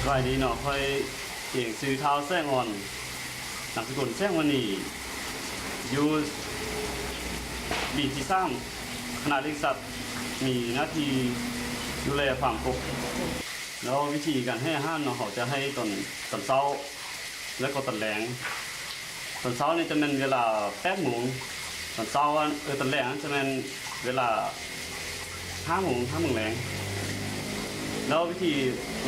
สวัสดีเนาะค่อยเก่งซื้อเท้าแซงอ่อนนามสกุลแซงวันนี้อยู่บีที่3ขนาดเล็กสัตว์มีหน้าที่ดูแลฟาร์มกบแล้ววิธีการให้อาหารเนาะเขาจะให้ตอนเช้าแล้วก็ตอนแลงตอนเช้านี่จะเป็นเวลา8 โมงตอนเช้าตอนแลงจะเป็นเวลา5 โมงแลงแล้ววิธี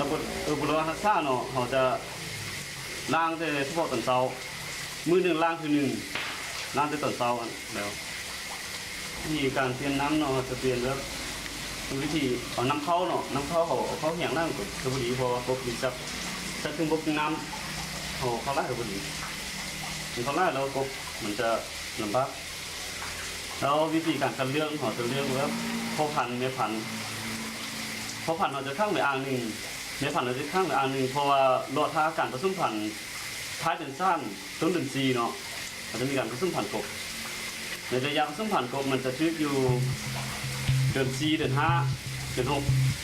ระบบบุรณะซ่าเนาะเขาจะล้างแต่เฉพาะตอนเช้ามือหนึ่งล้างคือหนึ่งล้างแต่ตอนเช้าแล้ววิธีการเปลี่ยนน้ำเนาะจะเปลี่ยนแล้ววิธีเอาน้ำเข้าเนาะน้ำเข้าเขาอย่างนั้นก็พอดีพอพบดีจับถ้าถึงพบน้ำเขาไล่ก็พอดีเขาไล่แล้วกบมันจะลำบากแล้ววิธีการคัดเลือกเขาจะเลือกว่าพ่อพันธุ์แม่พันธุ์พอผ่านเราจะข้างไปอ่างหนึ่งในผ่านเราจะข้างไปอ่างหนึ่งเพราะว่ารอท่าการผสมพันธุ์ท้ายเดือนสั้นต้นเดือน4เนาะมันจะมีการผสมพันธุ์กบในระยะผสมพันธุ์กบมันจะชืดอยู่เดือน4เดือน5เดือน6